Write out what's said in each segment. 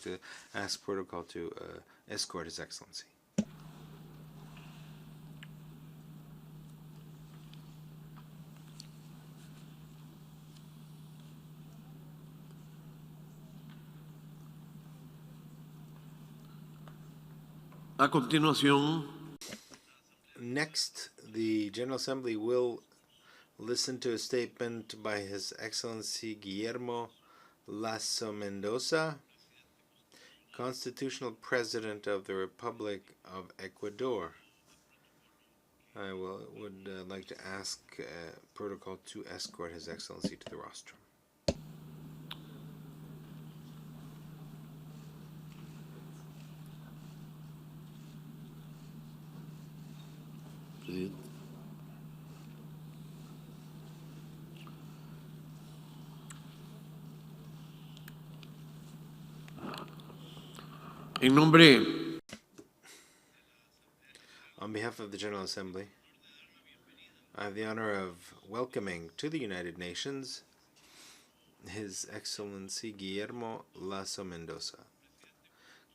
to ask protocol to escort His Excellency. A continuación, next, the General Assembly will listen to a statement by His Excellency Guillermo Lasso Mendoza, Constitutional President of the Republic of Ecuador. I would like to ask protocol to escort His Excellency to the rostrum. en nombre On behalf of the General Assembly, I have the honor of welcoming to the United Nations His Excellency Guillermo Lasso Mendoza,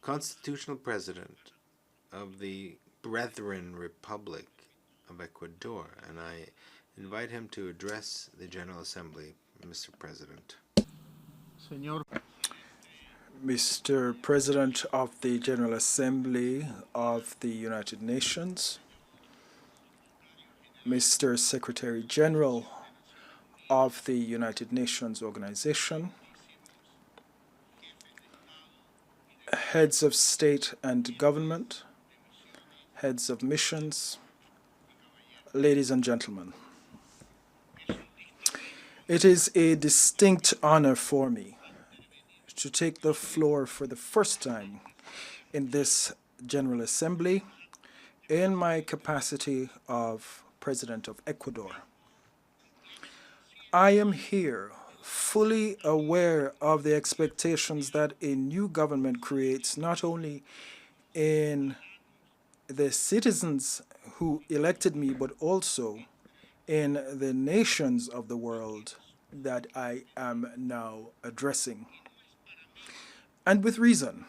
Constitutional President of the Brethren Republic of Ecuador, and I invite him to address the General Assembly, Mr. President. Mr. President of the General Assembly of the United Nations, Mr. Secretary General of the United Nations Organization, heads of state and government, heads of missions, ladies and gentlemen. It is a distinct honor for me to take the floor for the first time in this General Assembly in my capacity of President of Ecuador. I am here fully aware of the expectations that a new government creates not only in the citizens who elected me, but also in the nations of the world that I am now addressing. And with reason.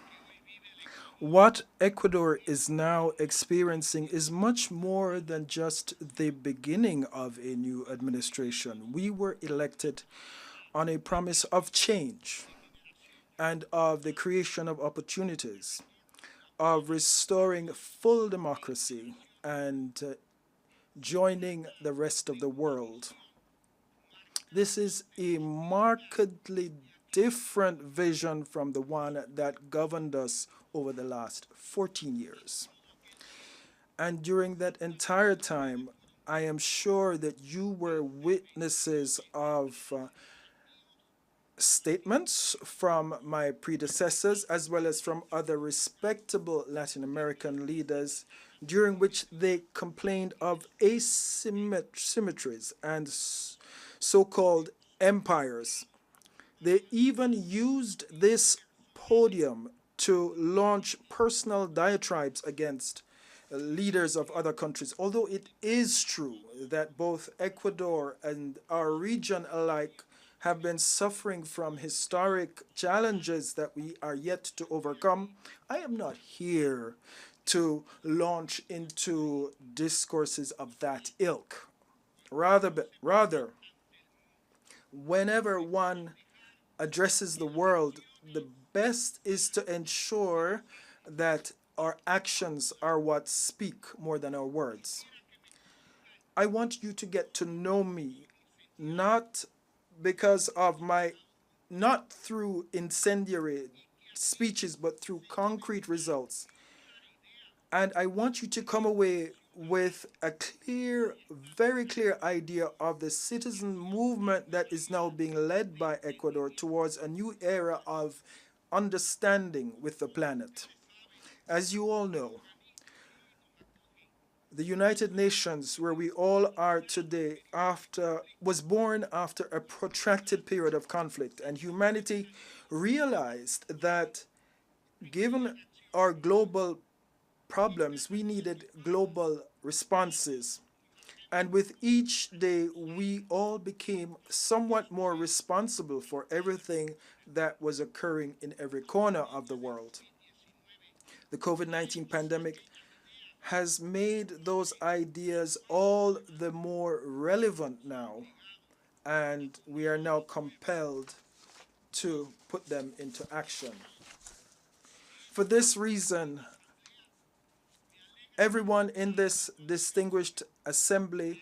What Ecuador is now experiencing is much more than just the beginning of a new administration. We were elected on a promise of change and of the creation of opportunities, of restoring full democracy and joining the rest of the world. This is a markedly different vision from the one that governed us over the last 14 years. And during that entire time, I am sure that you were witnesses of statements from my predecessors as well as from other respectable Latin American leaders during which they complained of asymmetries and so-called empires. They even used this podium to launch personal diatribes against leaders of other countries. Although it is true that both Ecuador and our region alike have been suffering from historic challenges that we are yet to overcome, I am not here to launch into discourses of that ilk. Rather, whenever one addresses the world, the best is to ensure that our actions are what speak more than our words. I want you to get to know me, not through incendiary speeches, but through concrete results. And I want you to come away with a very clear idea of the citizen movement that is now being led by Ecuador towards a new era of understanding with the planet. As you all know, the United Nations, where we all are today, was born after a protracted period of conflict, and humanity realized that given our global problems, we needed global responses. And with each day, we all became somewhat more responsible for everything that was occurring in every corner of the world. The COVID-19 pandemic has made those ideas all the more relevant now, and we are now compelled to put them into action. For this reason, everyone in this distinguished assembly,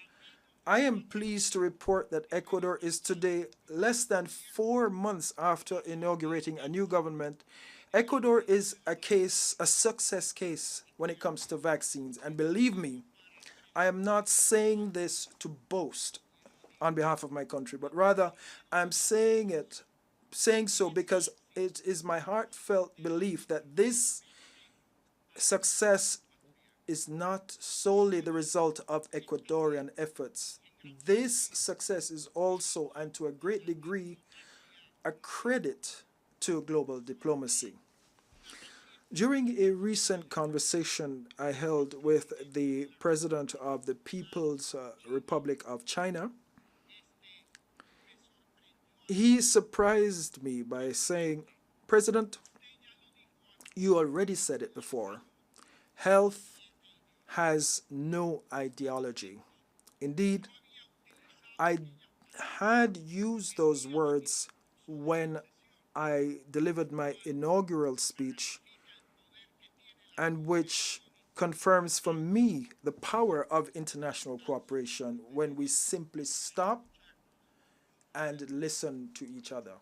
I am pleased to report that Ecuador is today, less than 4 months after inaugurating a new government. Ecuador is a success case when it comes to vaccines. And believe me, I am not saying this to boast on behalf of my country, but rather I'm saying so because it is my heartfelt belief that this success is not solely the result of Ecuadorian efforts. This success is also, and to a great degree, a credit to global diplomacy. During a recent conversation I held with the president of the People's Republic of China, he surprised me by saying, "President, you already said it before. Health has no ideology." Indeed, I had used those words when I delivered my inaugural speech, and which confirms for me the power of international cooperation when we simply stop and listen to each other.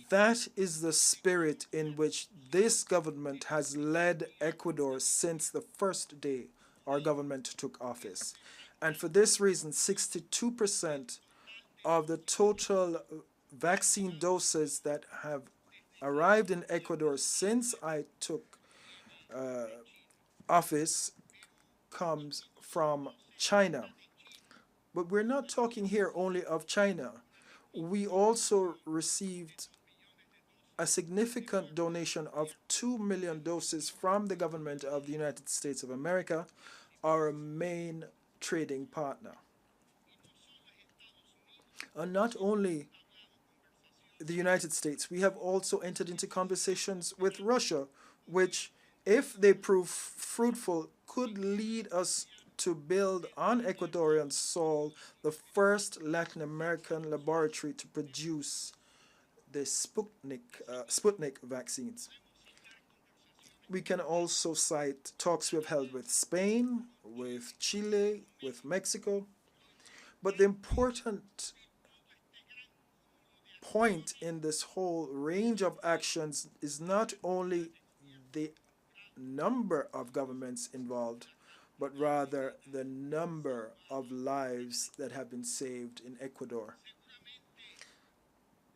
That is the spirit in which this government has led Ecuador since the first day our government took office. And for this reason, 62% of the total vaccine doses that have arrived in Ecuador since I took office comes from China. But we're not talking here only of China. We also received a significant donation of 2 million doses from the government of the United States of America, our main trading partner. And not only the United States, we have also entered into conversations with Russia, which, if they prove fruitful, could lead us to build on Ecuadorian soil the first Latin American laboratory to produce the Sputnik vaccines. We can also cite talks we have held with Spain, with Chile, with Mexico. But the important point in this whole range of actions is not only the number of governments involved, but rather the number of lives that have been saved in Ecuador.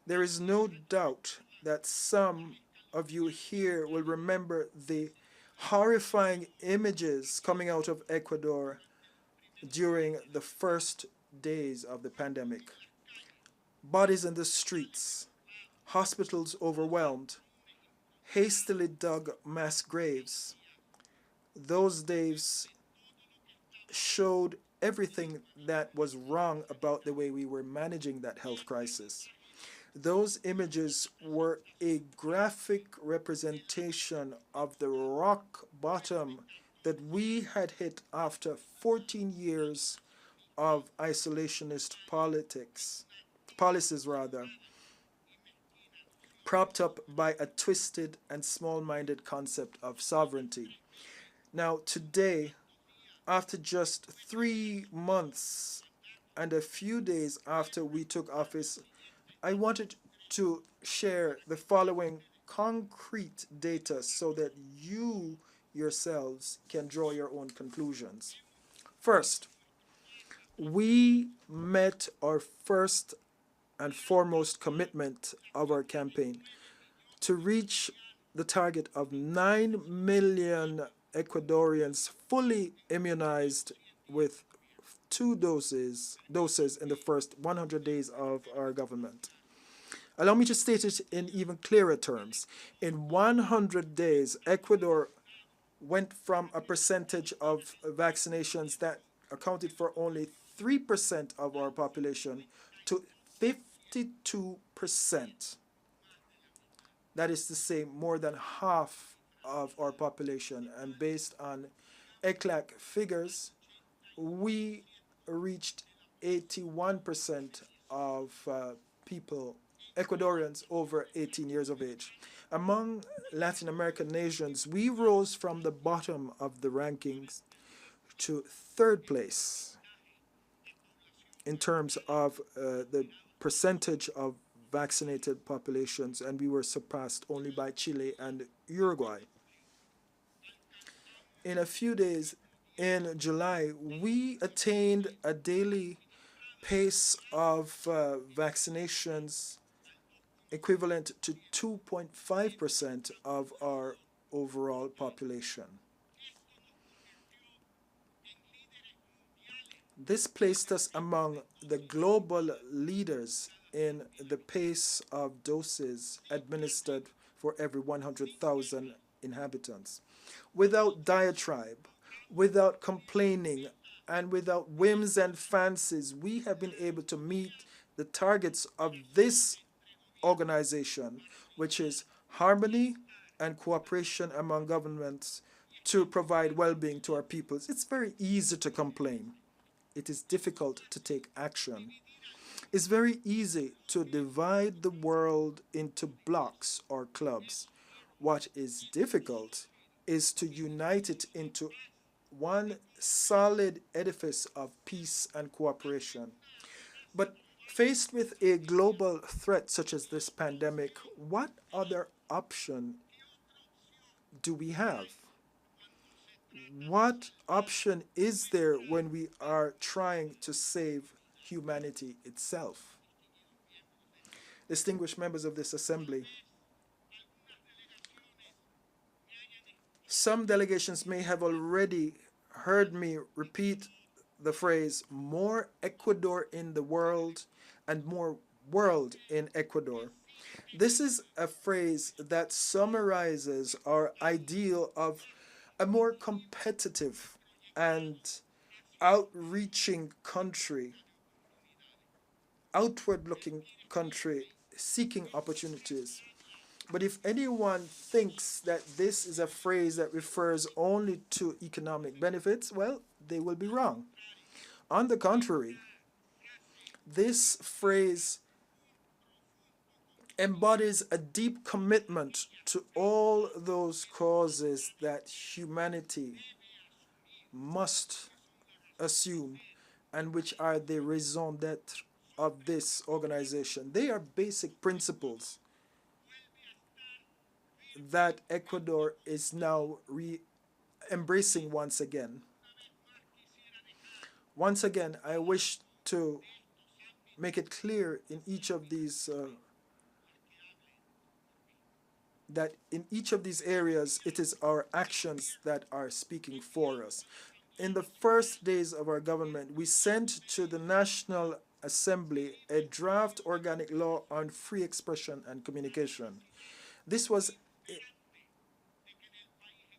There is no doubt that some of you here will remember the horrifying images coming out of Ecuador during the first days of the pandemic. Bodies in the streets, hospitals overwhelmed, hastily dug mass graves. Those days showed everything that was wrong about the way we were managing that health crisis. Those images were a graphic representation of the rock bottom that we had hit after 14 years of isolationist policies rather, propped up by a twisted and small-minded concept of sovereignty. Now, today, after just 3 months and a few days after we took office, I wanted to share the following concrete data so that you yourselves can draw your own conclusions. First, we met our first and foremost commitment of our campaign to reach the target of 9 million Ecuadorians fully immunized with 2 doses in the first 100 days of our government. Allow me to state it in even clearer terms. In 100 days, Ecuador went from a percentage of vaccinations that accounted for only 3% of our population to 52%. That is to say, more than half of our population. And based on ECLAC figures, we reached 81% of people, Ecuadorians over 18 years of age. Among Latin American nations, we rose from the bottom of the rankings to third place in terms of the percentage of vaccinated populations, and we were surpassed only by Chile and Uruguay. In a few days, in July, we attained a daily pace of vaccinations equivalent to 2.5% of our overall population. This placed us among the global leaders in the pace of doses administered for every 100,000 inhabitants. Without diatribe, without complaining, and without whims and fancies, we have been able to meet the targets of this organization, which is harmony and cooperation among governments to provide well being to our peoples. It's very easy to complain. It is difficult to take action. It's very easy to divide the world into blocks or clubs. What is difficult is to unite it into one solid edifice of peace and cooperation. But faced with a global threat such as this pandemic, what other option do we have? What option is there when we are trying to save humanity itself? Distinguished members of this assembly, some delegations may have already heard me repeat the phrase more Ecuador in the world and more world in Ecuador. This is a phrase that summarizes our ideal of a more competitive and outreaching country, outward looking country seeking opportunities. But if anyone thinks that this is a phrase that refers only to economic benefits, well, they will be wrong. On the contrary, this phrase embodies a deep commitment to all those causes that humanity must assume and which are the raison d'etre of this organization. They are basic principles that Ecuador is now embracing once again. Once again, I wish to make it clear in each of these that in each of these areas, it is our actions that are speaking for us. In the first days of our government, we sent to the National Assembly a draft organic law on free expression and communication. This was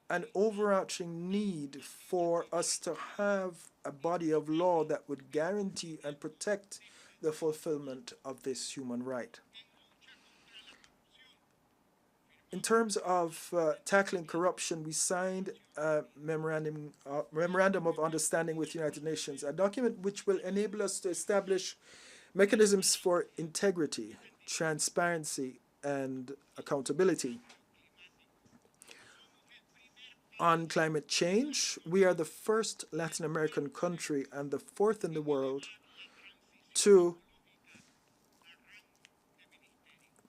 an overarching need for us to have a body of law that would guarantee and protect the fulfillment of this human right. In terms of tackling corruption, we signed a memorandum of understanding with the United Nations, a document which will enable us to establish mechanisms for integrity, transparency, and accountability. On climate change, we are the first Latin American country and the fourth in the world to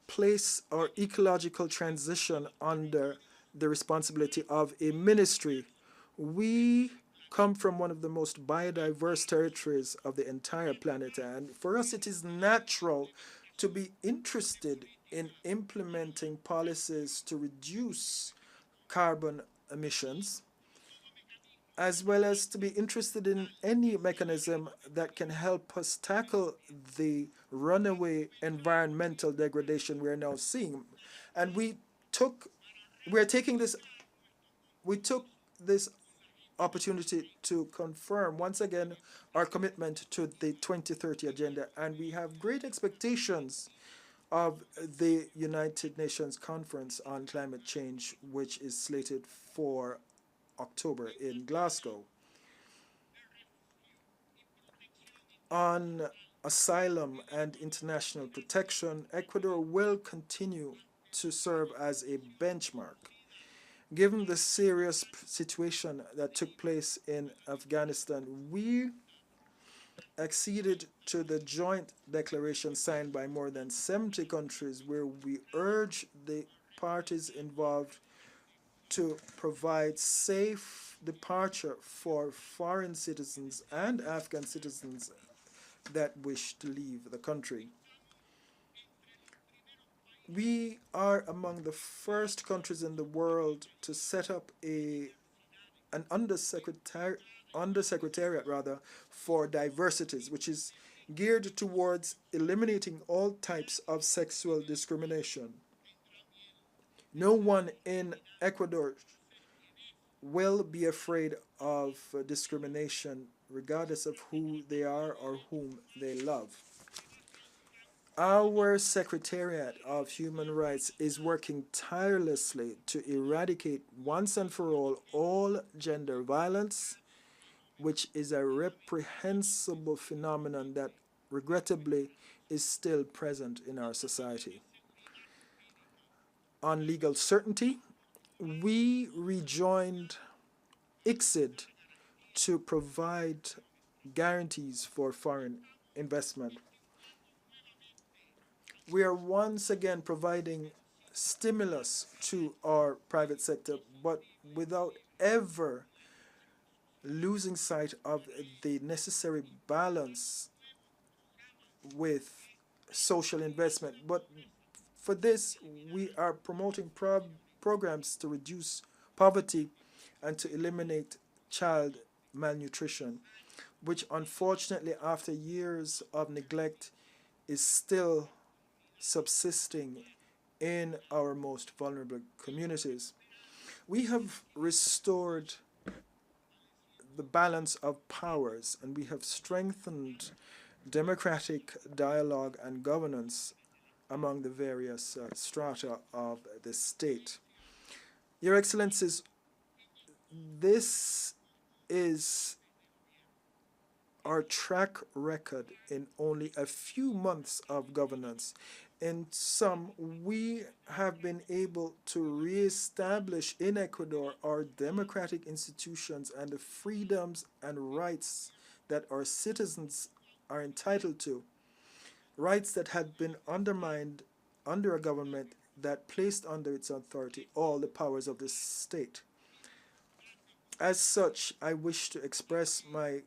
place our ecological transition under the responsibility of a ministry. We come from one of the most biodiverse territories of the entire planet, and for us it is natural to be interested in implementing policies to reduce carbon emissions, as well as to be interested in any mechanism that can help us tackle the runaway environmental degradation we are now seeing. And we took this opportunity to confirm once again our commitment to the 2030 agenda, and we have great expectations of the United Nations Conference on Climate Change, which is slated for October in Glasgow. On asylum and international protection, Ecuador will continue to serve as a benchmark. Given the serious situation that took place in Afghanistan, we acceded to the joint declaration signed by more than 70 countries where we urge the parties involved to provide safe departure for foreign citizens and Afghan citizens that wish to leave the country. We are among the first countries in the world to set up an undersecretariat rather for diversities, which is geared towards eliminating all types of sexual discrimination. No one in Ecuador will be afraid of discrimination regardless of who they are or whom they love. Our Secretariat of Human Rights is working tirelessly to eradicate once and for all gender violence, which is a reprehensible phenomenon that regrettably is still present in our society. On legal certainty, we rejoined ICSID to provide guarantees for foreign investment. We are once again providing stimulus to our private sector, but without ever losing sight of the necessary balance with social investment. But for this, we are promoting programs to reduce poverty and to eliminate child malnutrition, which unfortunately, after years of neglect, is still subsisting in our most vulnerable communities. We have restored the balance of powers and we have strengthened democratic dialogue and governance among the various strata of the state. Your Excellencies, this is our track record in only a few months of governance. In sum, we have been able to reestablish in Ecuador our democratic institutions and the freedoms and rights that our citizens are entitled to, rights that had been undermined under a government that placed under its authority all the powers of the state. As such, I wish to express my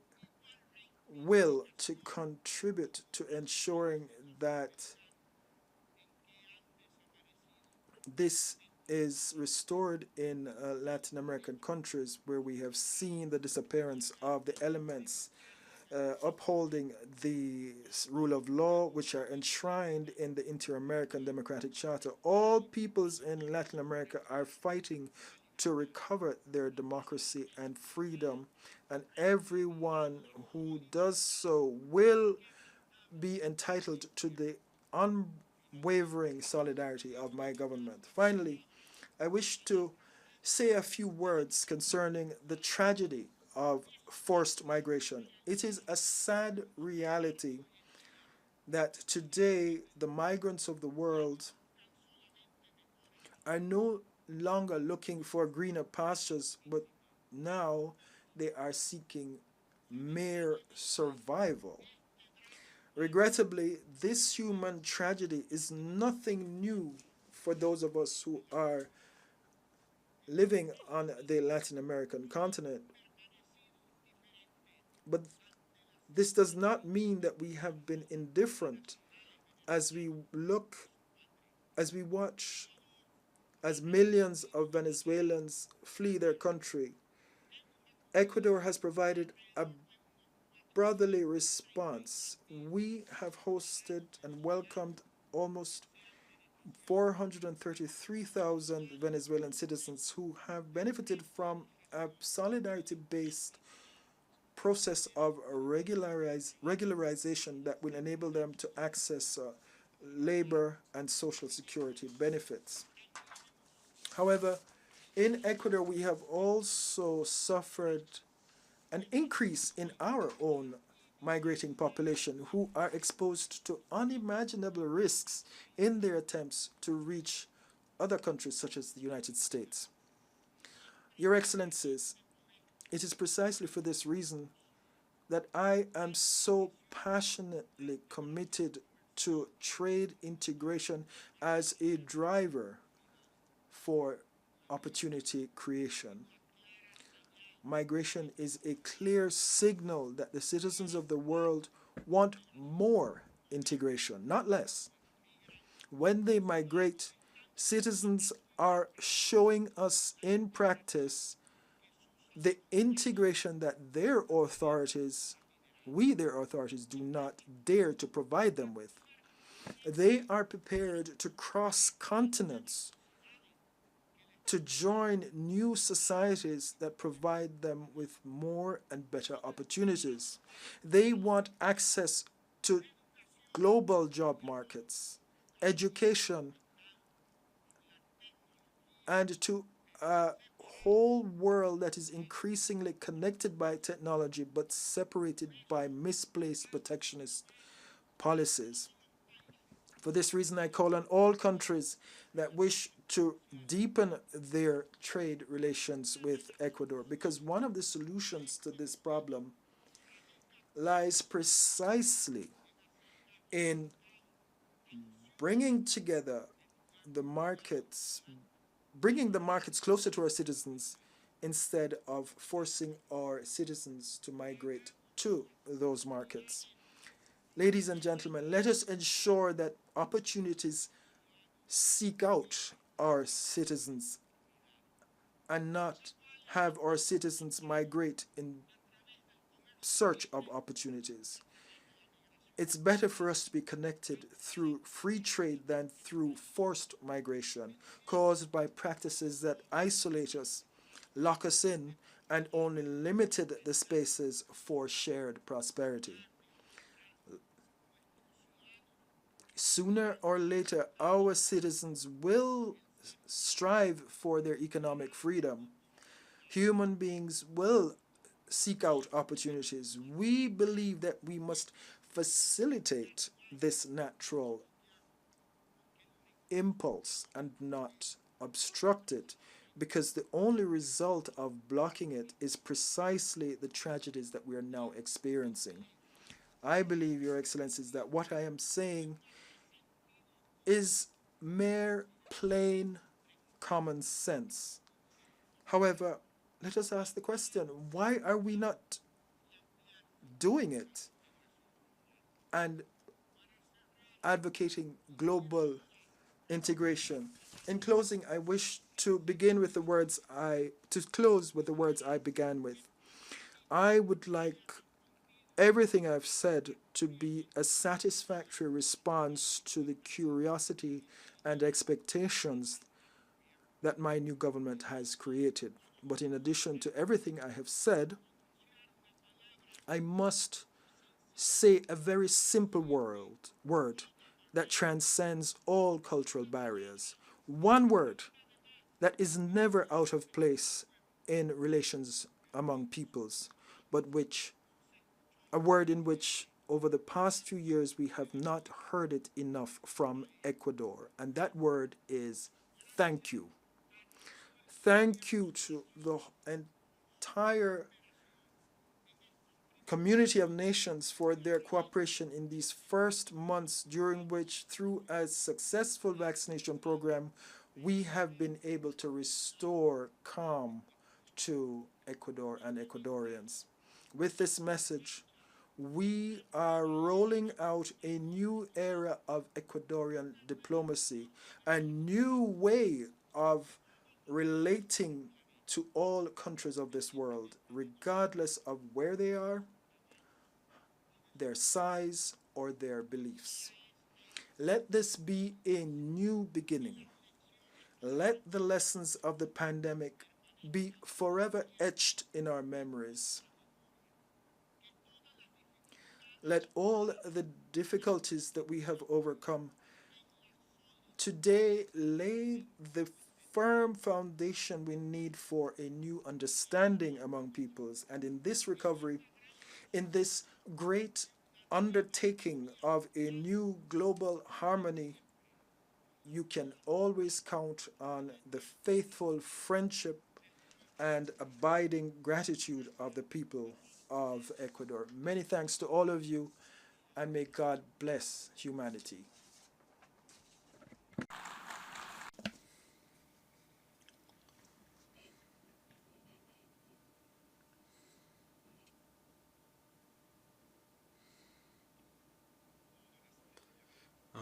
will to contribute to ensuring that this is restored in Latin American countries where we have seen the disappearance of the elements upholding the rule of law, which are enshrined in the Inter-American Democratic Charter. All peoples in Latin America are fighting to recover their democracy and freedom, and everyone who does so will be entitled to the unwavering solidarity of my government. Finally, I wish to say a few words concerning the tragedy of forced migration. It is a sad reality that today the migrants of the world are no longer looking for greener pastures, but now they are seeking mere survival. Regrettably, this human tragedy is nothing new for those of us who are living on the Latin American continent. But this does not mean that we have been indifferent as we look, as we watch, as millions of Venezuelans flee their country. Ecuador has provided a brotherly response. We have hosted and welcomed almost 433,000 Venezuelan citizens who have benefited from a solidarity based process of regularization that will enable them to access labor and social security benefits. However, in Ecuador, we have also suffered an increase in our own migrating population who are exposed to unimaginable risks in their attempts to reach other countries such as the United States. Your Excellencies, it is precisely for this reason that I am so passionately committed to trade integration as a driver for opportunity creation. Migration is a clear signal that the citizens of the world want more integration, not less. When they migrate, citizens are showing us in practice the integration that their authorities, do not dare to provide them with. They are prepared to cross continents to join new societies that provide them with more and better opportunities. They want access to global job markets, education, and to a whole world that is increasingly connected by technology but separated by misplaced protectionist policies. For this reason, I call on all countries that wish to deepen their trade relations with Ecuador, because one of the solutions to this problem lies precisely in bringing together the markets, bringing the markets closer to our citizens instead of forcing our citizens to migrate to those markets. Ladies and gentlemen, let us ensure that opportunities seek out our citizens and not have our citizens migrate in search of opportunities. It's better for us to be connected through free trade than through forced migration caused by practices that isolate us, lock us in, and only limited the spaces for shared prosperity. Sooner or later, our citizens will strive for their economic freedom. Human beings will seek out opportunities. We believe that we must facilitate this natural impulse and not obstruct it, because the only result of blocking it is precisely the tragedies that we are now experiencing. I believe, Your Excellencies, that what I am saying is mere plain common sense. However, let us ask the question, why are we not doing it and advocating global integration? In closing, I wish to close with the words I began with. I would like everything I've said to be a satisfactory response to the curiosity and expectations that my new government has created. But in addition to everything I have said, I must say a very simple word that transcends all cultural barriers. One word that is never out of place in relations among peoples, but a word in which over the past few years we have not heard it enough from Ecuador, and that word is thank you. Thank you to the entire community of nations for their cooperation in these first months, during which, through a successful vaccination program, we have been able to restore calm to Ecuador and Ecuadorians. With this message, we are rolling out a new era of Ecuadorian diplomacy, a new way of relating to all countries of this world, regardless of where they are, their size, or their beliefs. Let this be a new beginning. Let the lessons of the pandemic be forever etched in our memories. Let all the difficulties that we have overcome today lay the firm foundation we need for a new understanding among peoples. And in this recovery, in this great undertaking of a new global harmony, you can always count on the faithful friendship and abiding gratitude of the people of Ecuador. Many thanks to all of you, and may God bless humanity.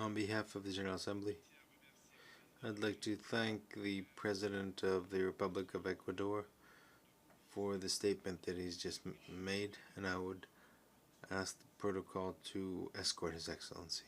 On behalf of the General Assembly, I'd like to thank the President of the Republic of Ecuador for the statement that he's just made, and I would ask the protocol to escort His Excellency.